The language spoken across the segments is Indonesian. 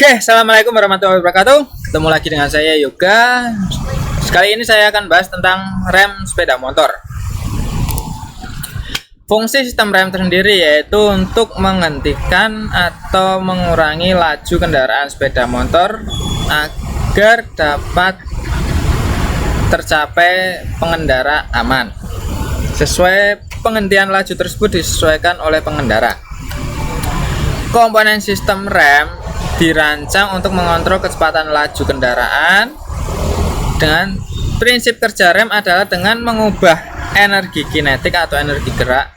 Oke, assalamualaikum warahmatullahi wabarakatuh. Ketemu lagi dengan saya Yoga. Sekali ini saya akan bahas tentang rem sepeda motor. Fungsi sistem rem tersendiri yaitu untuk menghentikan atau mengurangi laju kendaraan sepeda motor agar dapat tercapai pengendara aman. Sesuai penghentian laju tersebut disesuaikan oleh pengendara. Komponen sistem rem dirancang untuk mengontrol kecepatan laju kendaraan. Dengan prinsip kerja rem adalah dengan mengubah energi kinetik atau energi gerak,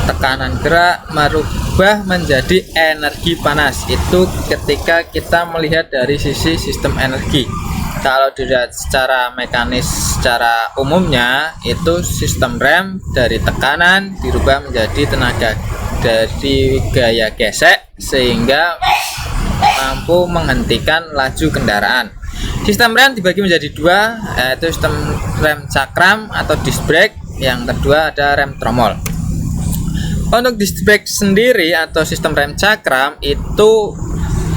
tekanan gerak merubah menjadi energi panas. Itu ketika kita melihat dari sisi sistem energi. Kalau dilihat secara mekanis, secara umumnya itu sistem rem dari tekanan dirubah menjadi tenaga dari gaya gesek sehingga mampu menghentikan laju kendaraan. Sistem rem dibagi menjadi dua, yaitu sistem rem cakram atau disc brake. Yang kedua ada rem tromol. Untuk disc brake sendiri atau sistem rem cakram itu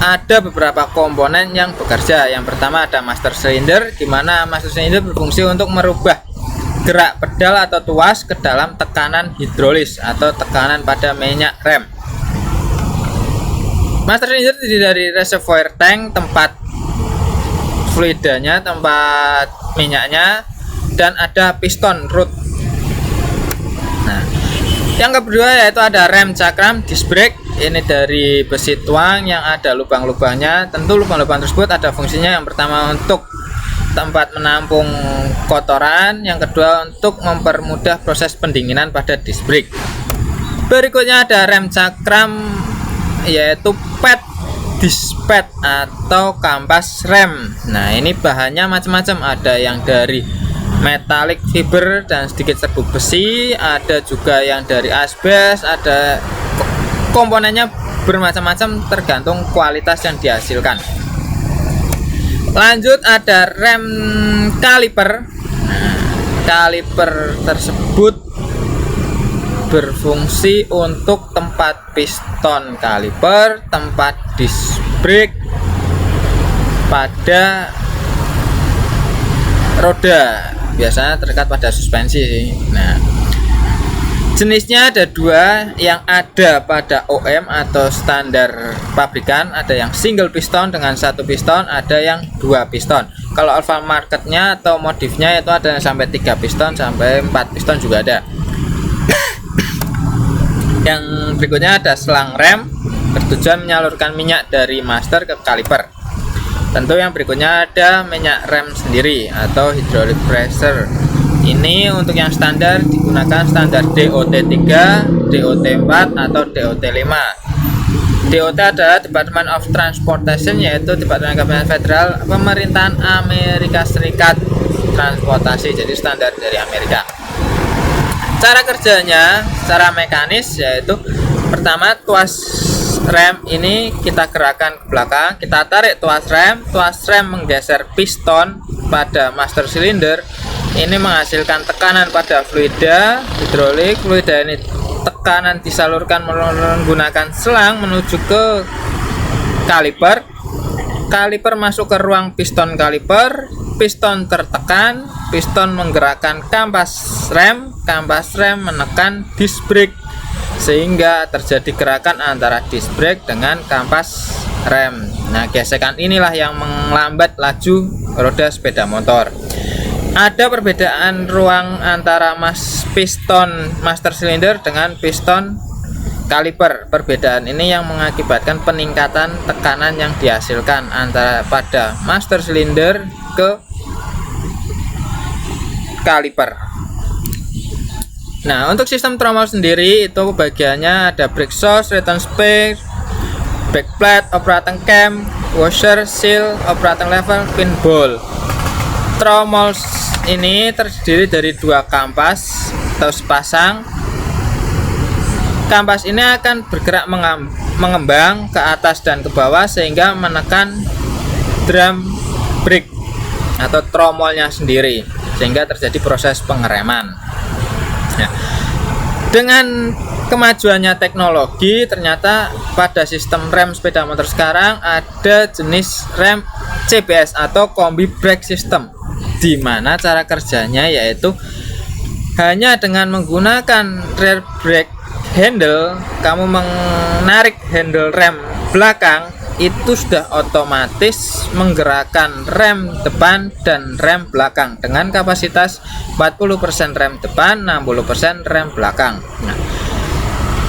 ada beberapa komponen yang bekerja. Yang pertama ada master cylinder, di mana master cylinder berfungsi untuk merubah gerak pedal atau tuas ke dalam tekanan hidrolis atau tekanan pada minyak rem. Master cylinder terdiri dari reservoir tank, tempat fluidanya, tempat minyaknya, dan ada piston rod. Nah, yang kedua yaitu ada rem cakram disc brake. Ini dari besi tuang yang ada lubang-lubangnya. Tentu lubang-lubang tersebut ada fungsinya. Yang pertama untuk tempat menampung kotoran, yang kedua untuk mempermudah proses pendinginan pada disc brake. Berikutnya ada rem cakram yaitu pad disc pad atau kampas rem. Nah, ini bahannya macam-macam, ada yang dari metalik fiber dan sedikit serbuk besi, ada juga yang dari asbes, ada komponennya bermacam-macam tergantung kualitas yang dihasilkan. Lanjut ada rem kaliper. Kaliper tersebut berfungsi untuk tempat piston kaliper, tempat disc brake pada roda, biasanya terdekat pada suspensi. Nah, jenisnya ada dua, yang ada pada OM atau standar pabrikan, ada yang single piston dengan satu piston, ada yang dua piston. Kalau alpha marketnya atau modifnya itu ada yang sampai 3 piston sampai 4 piston juga ada. Yang berikutnya ada selang rem, bertujuan menyalurkan minyak dari master ke kaliper. Tentu yang berikutnya ada minyak rem sendiri atau hydraulic pressure. Ini untuk yang standar digunakan standar DOT3, DOT4 atau DOT5. DOT adalah Department of Transportation, yaitu Departemen Kabinet Federal Pemerintahan Amerika Serikat Transportasi, jadi standar dari Amerika. Cara kerjanya secara mekanis yaitu pertama tuas rem ini kita gerakkan ke belakang, kita tarik tuas rem menggeser piston pada master cylinder. Ini menghasilkan tekanan pada fluida hidrolik. Fluida ini tekanan disalurkan menggunakan selang menuju ke kaliper. Kaliper masuk ke ruang piston kaliper. Piston tertekan, piston menggerakkan kampas rem menekan disc brake sehingga terjadi gerakan antara disc brake dengan kampas rem. Nah, gesekan inilah yang menglambat laju roda sepeda motor. Ada perbedaan ruang antara piston master cylinder dengan piston kaliper. Perbedaan ini yang mengakibatkan peningkatan tekanan yang dihasilkan antara pada master cylinder ke kaliper. Nah, untuk sistem tromol sendiri itu bagiannya ada brake shoes, return spring, back plate, operating cam, washer, seal, operating level, pin ball. Tromol ini terdiri dari dua kampas atau sepasang. Kampas ini akan bergerak mengembang ke atas dan ke bawah sehingga menekan drum brake atau tromolnya sendiri sehingga terjadi proses pengereman. Nah, Dengan kemajuannya teknologi, ternyata pada sistem rem sepeda motor sekarang ada jenis rem CBS atau Combi Brake System, di mana cara kerjanya yaitu hanya dengan menggunakan rear brake handle, kamu menarik handle rem belakang, itu sudah otomatis menggerakkan rem depan dan rem belakang dengan kapasitas 40% rem depan, 60% rem belakang. Nah,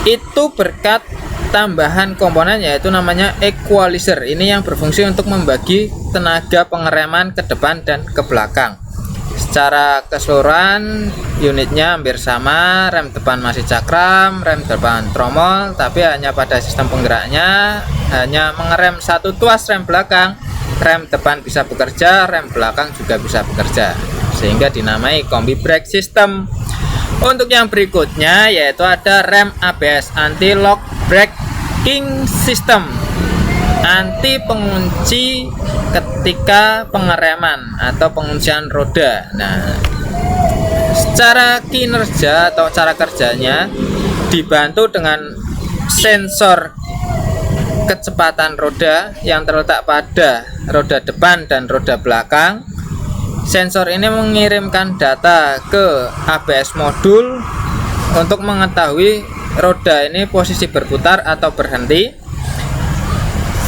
itu berkat tambahan komponen yaitu namanya equalizer. Ini yang berfungsi untuk membagi tenaga pengereman ke depan dan ke belakang. Secara keseluruhan unitnya hampir sama, rem depan masih cakram, rem depan tromol, tapi hanya pada sistem penggeraknya hanya mengerem satu tuas rem belakang. Rem depan bisa bekerja, rem belakang juga bisa bekerja, sehingga dinamai Combi Brake System. Untuk yang berikutnya yaitu ada rem ABS, Anti Lock Braking System, anti pengunci ketika pengereman atau penguncian roda. Nah, secara kinerja atau cara kerjanya dibantu dengan sensor kecepatan roda yang terletak pada roda depan dan roda belakang. Sensor ini mengirimkan data ke ABS modul untuk mengetahui roda ini posisi berputar atau berhenti.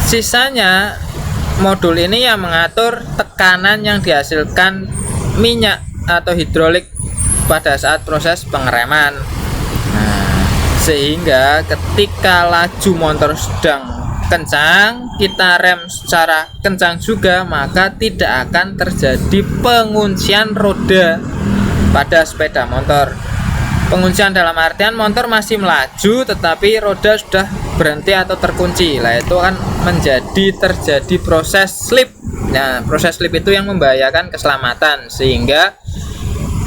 Sisanya modul ini yang mengatur tekanan yang dihasilkan minyak atau hidrolik pada saat proses pengereman. Nah, sehingga ketika laju motor sedang kencang, kita rem secara kencang juga, maka tidak akan terjadi penguncian roda pada sepeda motor. Penguncian dalam artian motor masih melaju tetapi roda sudah berhenti atau terkunci. Lah itu kan terjadi proses slip. Nah, proses slip itu yang membahayakan keselamatan, sehingga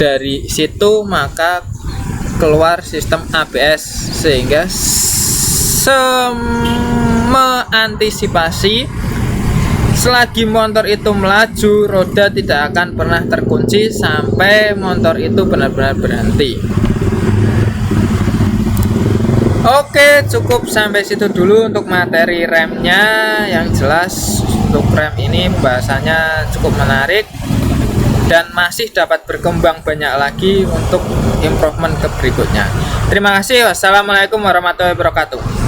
dari situ maka keluar sistem ABS sehingga mengantisipasi selagi motor itu melaju, roda tidak akan pernah terkunci sampai motor itu benar-benar berhenti. Oke, cukup sampai situ dulu untuk materi remnya. Yang jelas untuk rem ini pembahasannya cukup menarik dan masih dapat berkembang banyak lagi untuk improvement ke berikutnya. Terima kasih. Wassalamualaikum warahmatullahi wabarakatuh.